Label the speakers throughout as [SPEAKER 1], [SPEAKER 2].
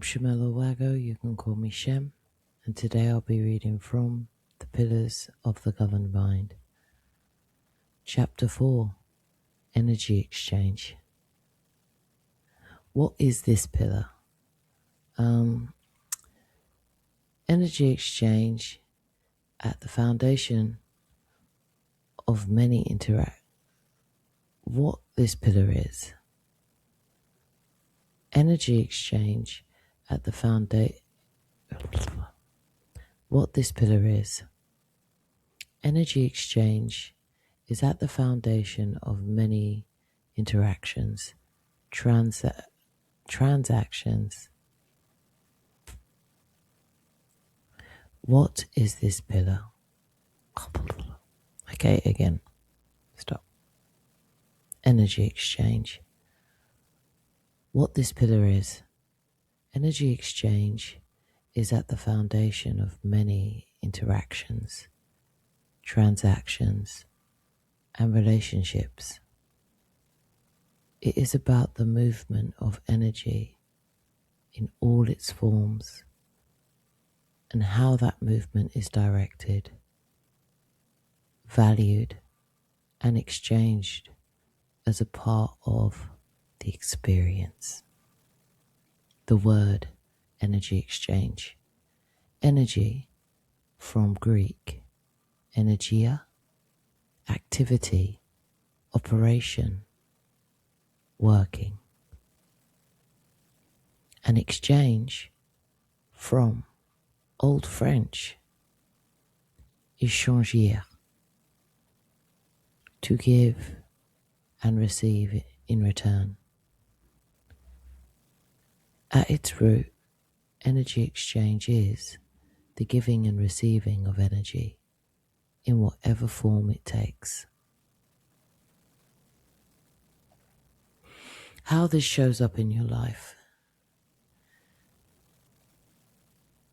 [SPEAKER 1] Shamel Olwago, you can call me Shem, and today I'll be reading from The Pillars of the Governed Mind. Chapter 4, Energy Exchange. What is this pillar? Energy exchange at the foundation of many What this pillar is. Energy exchange at the foundation. What this pillar is. Energy exchange is at the foundation of many interactions, transactions. What is this pillar? Okay, again. Stop. Energy exchange. What this pillar is. Energy exchange is at the foundation of many interactions, transactions, and relationships. It is about the movement of energy in all its forms and how that movement is directed, valued, and exchanged as a part of the experience. The word energy exchange. Energy from Greek, energia, activity, operation, working. An exchange from Old French, échanger, to give and receive in return. At its root, energy exchange is the giving and receiving of energy in whatever form it takes. How this shows up in your life.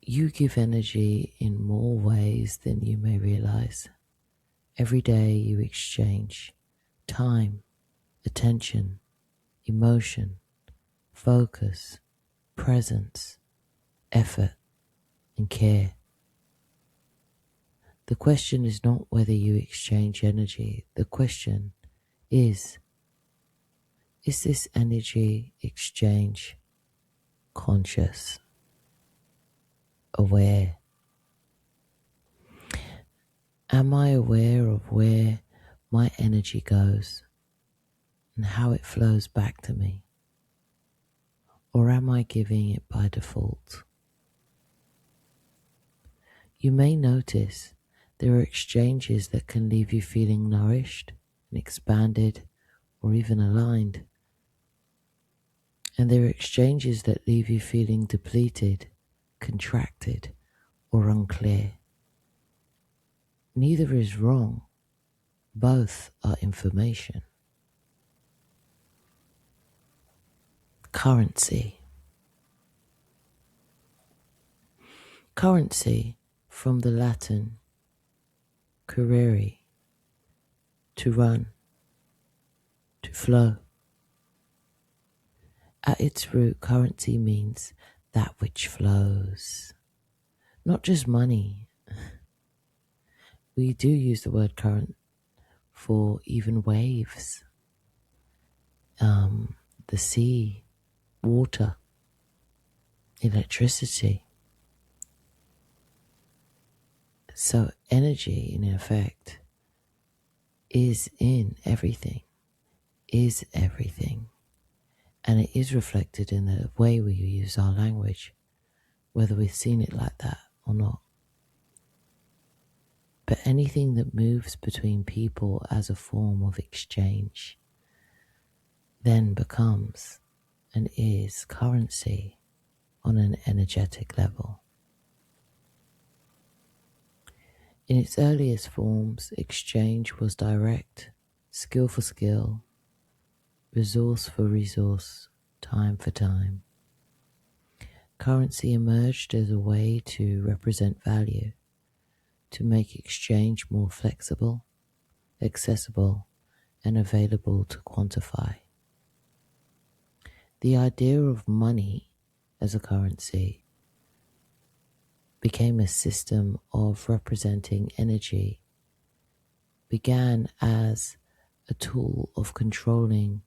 [SPEAKER 1] You give energy in more ways than you may realize. Every day you exchange time, attention, emotion, focus, presence, effort, and care. The question is not whether you exchange energy. The question is this energy exchange conscious, aware? Am I aware of where my energy goes and how it flows back to me? Or am I giving it by default? You may notice there are exchanges that can leave you feeling nourished and expanded or even aligned. And there are exchanges that leave you feeling depleted, contracted, or unclear. Neither is wrong. Both are information. Currency. Currency from the Latin currere, to run, to flow. At its root, currency means that which flows, not just money. We do use the word current for even waves, the sea, water, electricity. So energy, in effect, is in everything, is everything. And it is reflected in the way we use our language, whether we've seen it like that or not. But anything that moves between people as a form of exchange then becomes and is currency on an energetic level. In its earliest forms, exchange was direct, skill for skill, resource for resource, time for time. Currency emerged as a way to represent value, to make exchange more flexible, accessible, and available to quantify. The idea of money as a currency, became a system of representing energy, began as a tool of controlling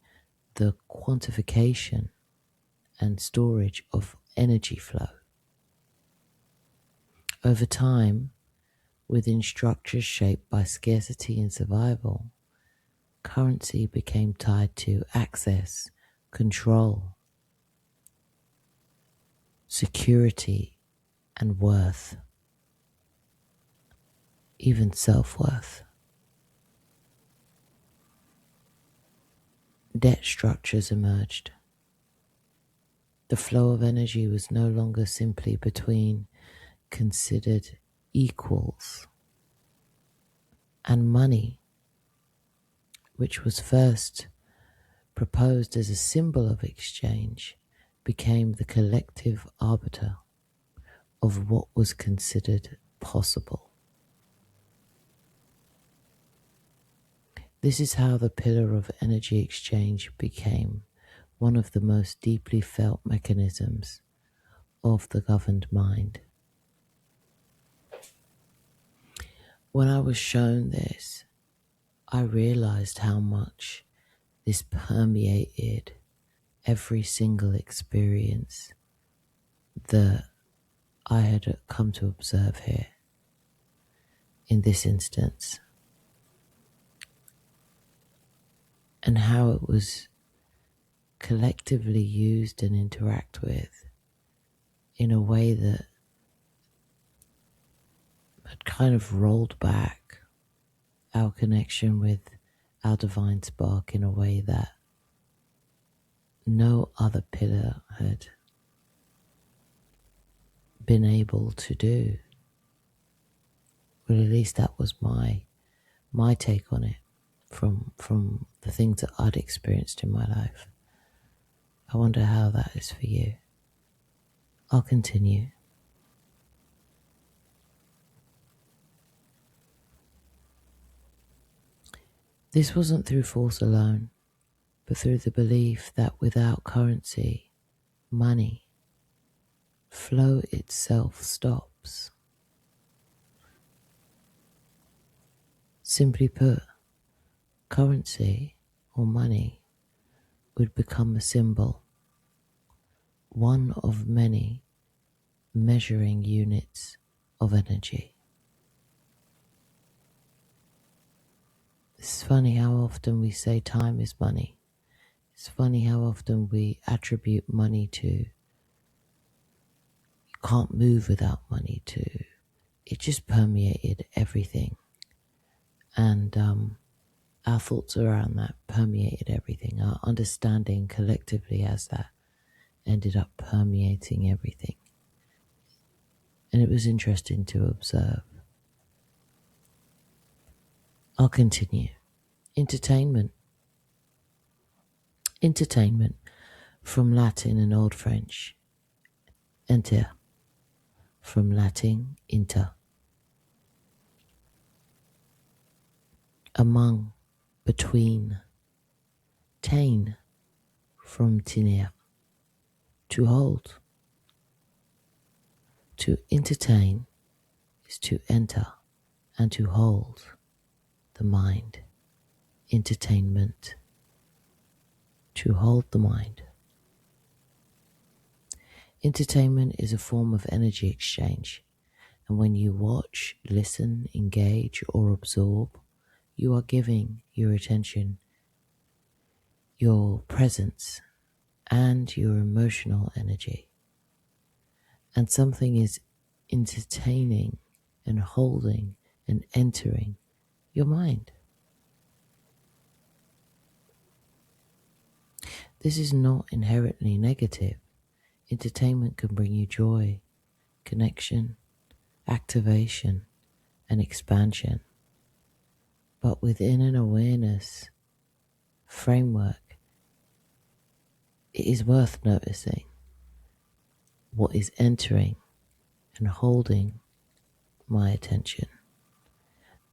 [SPEAKER 1] the quantification and storage of energy flow. Over time, within structures shaped by scarcity and survival, currency became tied to access, control, security, and worth, even self-worth. Debt structures emerged. The flow of energy was no longer simply between considered equals, and money, which was first proposed as a symbol of exchange, became the collective arbiter of what was considered possible. This is how the pillar of energy exchange became one of the most deeply felt mechanisms of the governed mind. When I was shown this, I realized how much this permeated every single experience that I had come to observe here in this instance, and how it was collectively used and interact with in a way that had kind of rolled back our connection with our divine spark in a way that no other pillar had been able to do. Well, at least that was my take on it from the things that I'd experienced in my life. I wonder how that is for you. I'll continue. This wasn't through force alone, but through the belief that without currency, money, flow itself stops. Simply put, currency or money would become a symbol, one of many measuring units of energy. It's funny how often we say time is money. It's funny how often we attribute money to you can't move without money to it just permeated everything. And our thoughts around that permeated everything. Our understanding collectively as that ended up permeating everything. And it was interesting to observe. I'll continue. Entertainment. Entertainment, from Latin and Old French. Enter, from Latin inter. Among, between. Tain, from tenir, to hold. To entertain is to enter and to hold the mind. Entertainment, to hold the mind. Entertainment is a form of energy exchange, and when you watch, listen, engage, or absorb, you are giving your attention, your presence, and your emotional energy. And something is entertaining and holding and entering your mind. This is not inherently negative. Entertainment can bring you joy, connection, activation, and expansion. But within an awareness framework, it is worth noticing what is entering and holding my attention.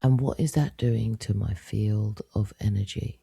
[SPEAKER 1] And what is that doing to my field of energy?